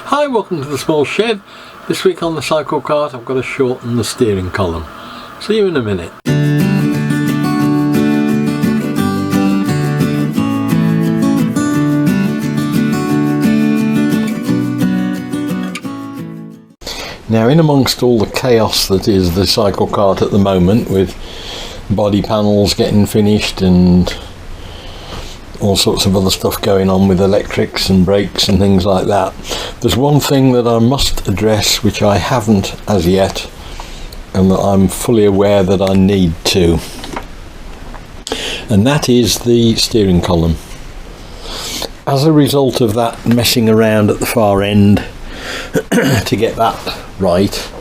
Hi, welcome to the small shed. This week on the Cyclekart I've got to shorten the steering column. See you in a minute. Now, in amongst all the chaos that is the Cyclekart at the moment, with body panels getting finished and all sorts of other stuff going on with electrics and brakes and things like that, there's one thing that I must address which I haven't as yet, and that I'm fully aware that I need to, and that is the steering column. As a result of that messing around at the far end to get that right,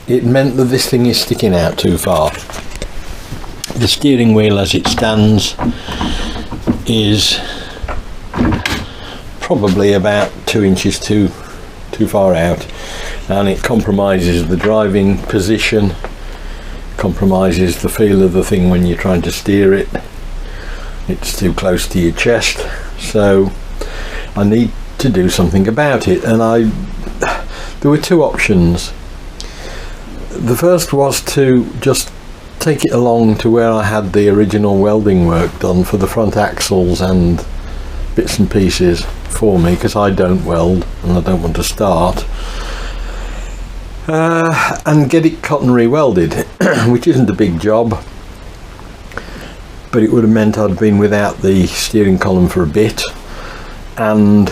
it meant that this thing is sticking out too far. The steering wheel as it stands is probably about 2 inches too far out, and it compromises the driving position, compromises the feel of the thing when you're trying to steer it. It's too close to your chest, so I need to do something about it. And there were two options. The first was to just take it along to where I had the original welding work done for the front axles and bits and pieces for me, because I don't weld and I don't want to start, and get it cut and re-welded, which isn't a big job, but it would have meant I'd been without the steering column for a bit. And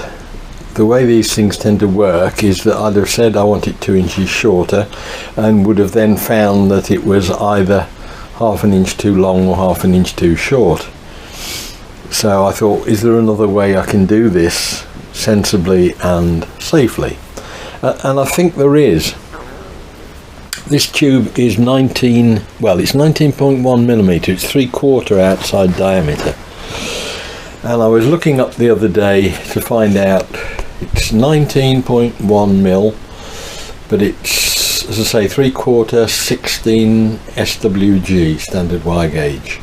the way these things tend to work is that I'd have said I want it 2 inches shorter, and would have then found that it was either half an inch too long or half an inch too short. So I thought, is there another way I can do this sensibly and safely? And I think there is. This tube is 19.1 millimeter. It's 3/4 outside diameter. And I was looking up the other day to find out it's 19.1 mil, but it's, as I say, 3/4 16 SWG, standard wire gauge.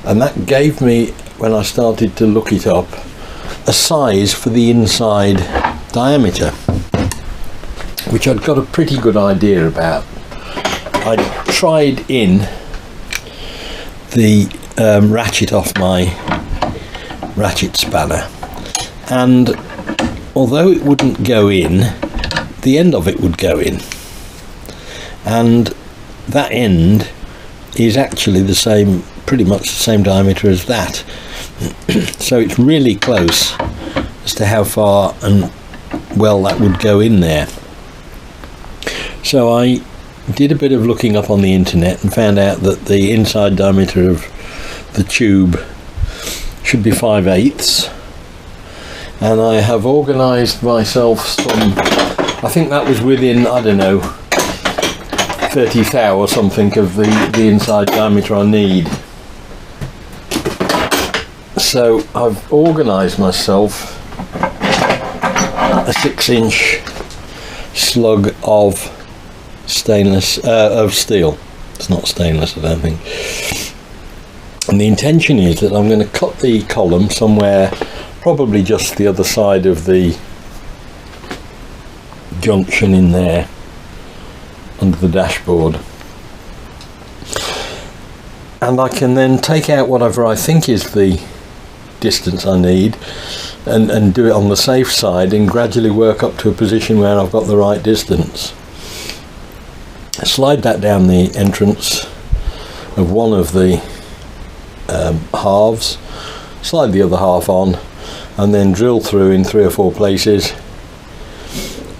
And that gave me, when I started to look it up, a size for the inside diameter, which I'd got a pretty good idea about. I tried in the ratchet off my ratchet spanner, and although it wouldn't go in, the end of it would go in, and that end is actually the same, pretty much the same diameter as that. So it's really close as to how far and well that would go in there. So I did a bit of looking up on the internet and found out that the inside diameter of the tube should be 5/8, and I have organised myself some, I think that was within, I don't know, 30 thou or something of the inside diameter I need. So I've organised myself a 6-inch slug of steel. It's not stainless, I don't think. And the intention is that I'm going to cut the column somewhere, probably just the other side of the junction in there, under the dashboard. And I can then take out whatever I think is the distance I need, and do it on the safe side, and gradually work up to a position where I've got the right distance. Slide that down the entrance of one of the halves, slide the other half on, and then drill through in 3 or 4 places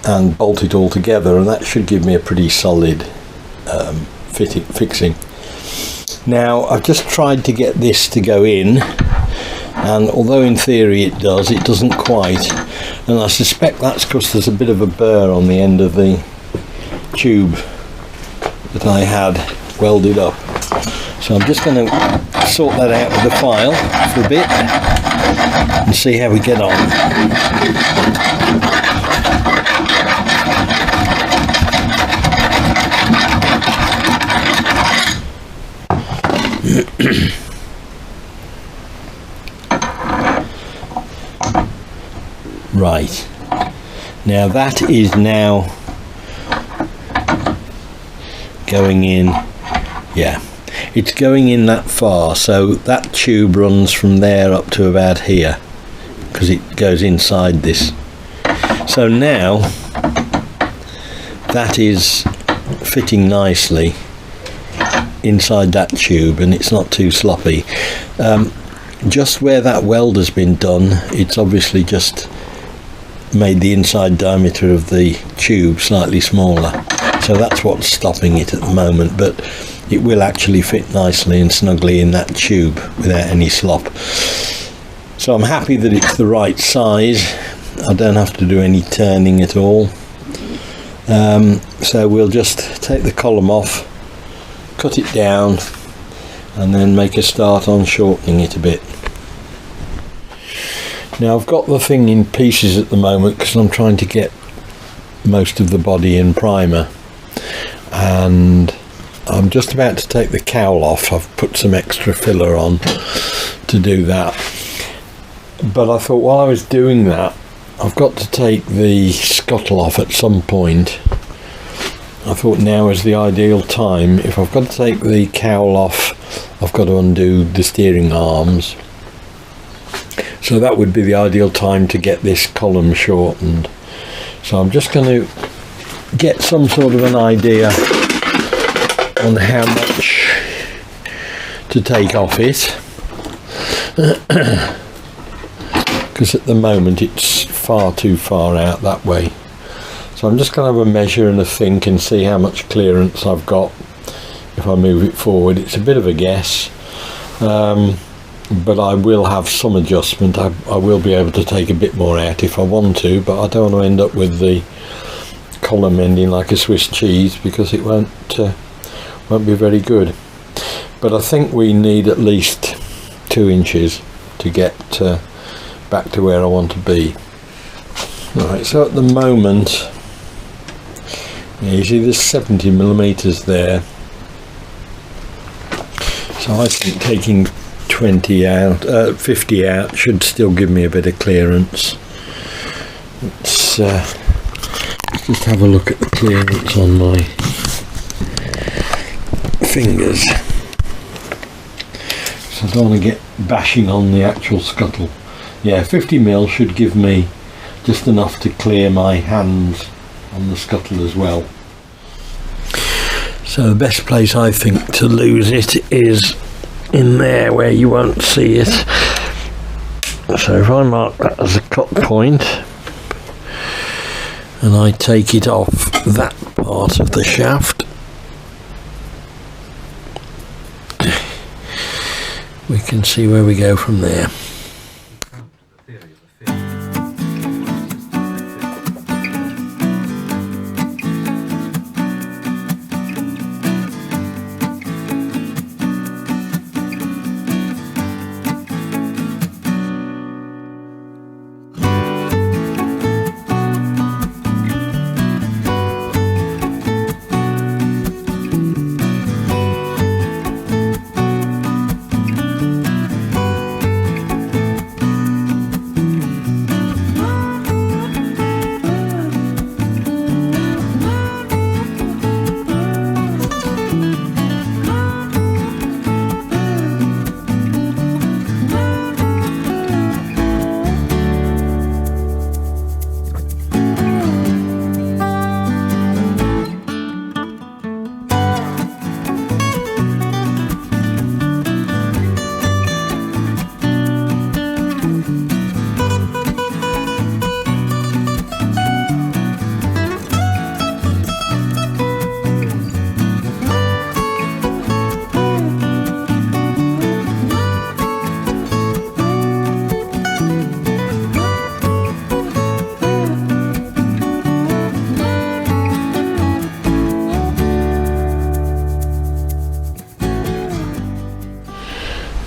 and bolt it all together, and that should give me a pretty solid fixing. Now, I've just tried to get this to go in, and although in theory it does, it doesn't quite, and I suspect that's because there's a bit of a burr on the end of the tube that I had welded up. So I'm just going to sort that out with the file for a bit and see how we get on. Right, now that is now going in, yeah, it's going in that far, so that tube runs from there up to about here because it goes inside this. So now that is fitting nicely inside that tube and it's not too sloppy. Just where that weld has been done, it's obviously just made the inside diameter of the tube slightly smaller, so that's what's stopping it at the moment, but it will actually fit nicely and snugly in that tube without any slop. So I'm happy that it's the right size. I don't have to do any turning at all. So we'll just take the column off, cut it down, and then make a start on shortening it a bit. Now I've got the thing in pieces at the moment because I'm trying to get most of the body in primer, and I'm just about to take the cowl off. I've put some extra filler on to do that, but I thought while I was doing that I've got to take the scuttle off at some point. I thought now is the ideal time. If I've got to take the cowl off, I've got to undo the steering arms, so that would be the ideal time to get this column shortened. So I'm just going to get some sort of an idea on how much to take off it, because at the moment it's far too far out that way. So I'm just going to have a measure and a think and see how much clearance I've got if I move it forward. It's a bit of a guess, but I will have some adjustment. I will be able to take a bit more out if I want to, but I don't want to end up with the column ending like a Swiss cheese, because it won't be very good. But I think we need at least 2 inches to get back to where I want to be. Right, so at the moment, you see there's 70mm there, so I think taking 50 out should still give me a bit of clearance. Let's just have a look at the clearance on my fingers, so I don't want to get bashing on the actual scuttle. Yeah, 50mm should give me just enough to clear my hands on the scuttle as well. So the best place I think to lose it is in there where you won't see it. So if I mark that as a cut point and I take it off that part of the shaft, we can see where we go from there.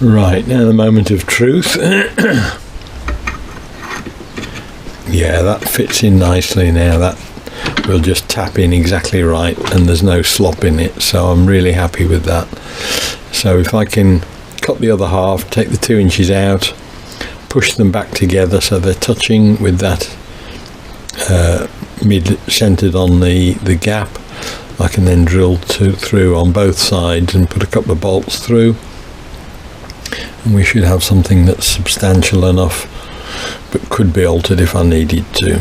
Right, now the moment of truth. Yeah, that fits in nicely now. That will just tap in exactly right and there's no slop in it, so I'm really happy with that. So if I can cut the other half, take the 2 inches out, push them back together so they're touching with that mid-centered on the gap, I can then drill through on both sides and put a couple of bolts through, and we should have something that's substantial enough but could be altered if I needed to.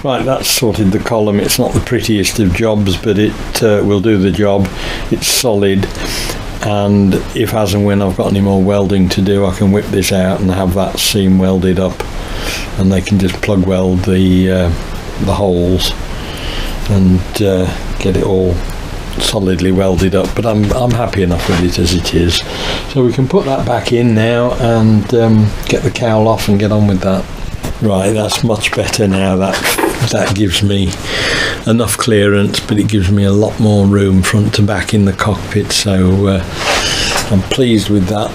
Right, that's sorted the column. It's not the prettiest of jobs, but it will do the job. It's solid, and if as and when I've got any more welding to do, I can whip this out and have that seam welded up, and they can just plug weld the holes and get it all solidly welded up. But I'm happy enough with it as it is, so we can put that back in now and get the cowl off and get on with that. Right, that's much better now. That gives me enough clearance, but it gives me a lot more room front to back in the cockpit, so I'm pleased with that.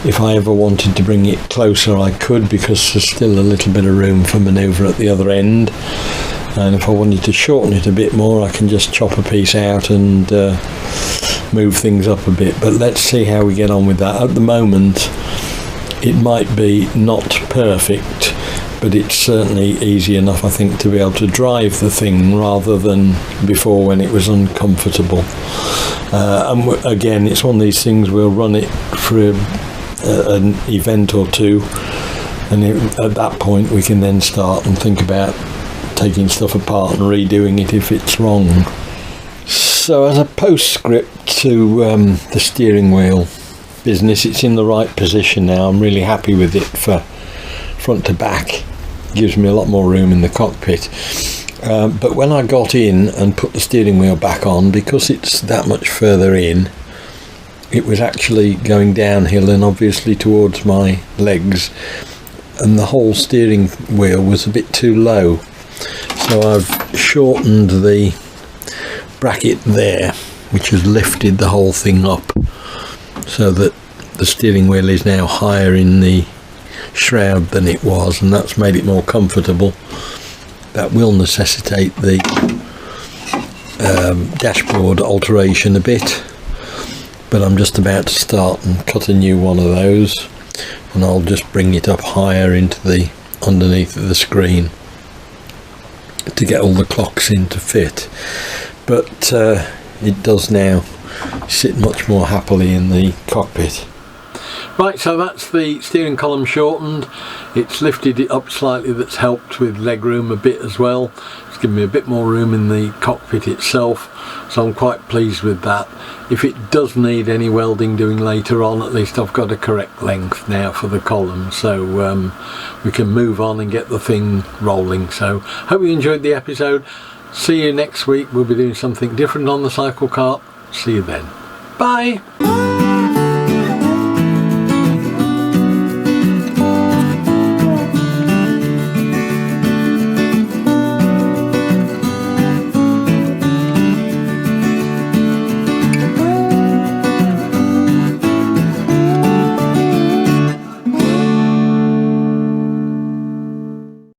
If I ever wanted to bring it closer, I could, because there's still a little bit of room for manoeuvre at the other end, and if I wanted to shorten it a bit more, I can just chop a piece out and move things up a bit. But let's see how we get on with that. At the moment it might be not perfect, but it's certainly easy enough, I think, to be able to drive the thing rather than before when it was uncomfortable. And again, it's one of these things, we'll run it for an event or two, and at that point we can then start and think about taking stuff apart and redoing it if it's wrong. So as a postscript to the steering wheel business, it's in the right position now. I'm really happy with it for front to back. Gives me a lot more room in the cockpit, but when I got in and put the steering wheel back on, because it's that much further in, it was actually going downhill and obviously towards my legs, and the whole steering wheel was a bit too low, so I've shortened the bracket there, which has lifted the whole thing up so that the steering wheel is now higher in the shroud than it was, and that's made it more comfortable. That will necessitate the dashboard alteration a bit, but I'm just about to start and cut a new one of those, and I'll just bring it up higher into the underneath of the screen to get all the clocks in to fit. But it does now sit much more happily in the cockpit. Right, so that's the steering column shortened. It's lifted it up slightly, that's helped with leg room a bit as well. It's given me a bit more room in the cockpit itself, so I'm quite pleased with that. If it does need any welding doing later on, at least I've got a correct length now for the column, so we can move on and get the thing rolling. So hope you enjoyed the episode. See you next week. We'll be doing something different on the Cyclekart. See you then. Bye.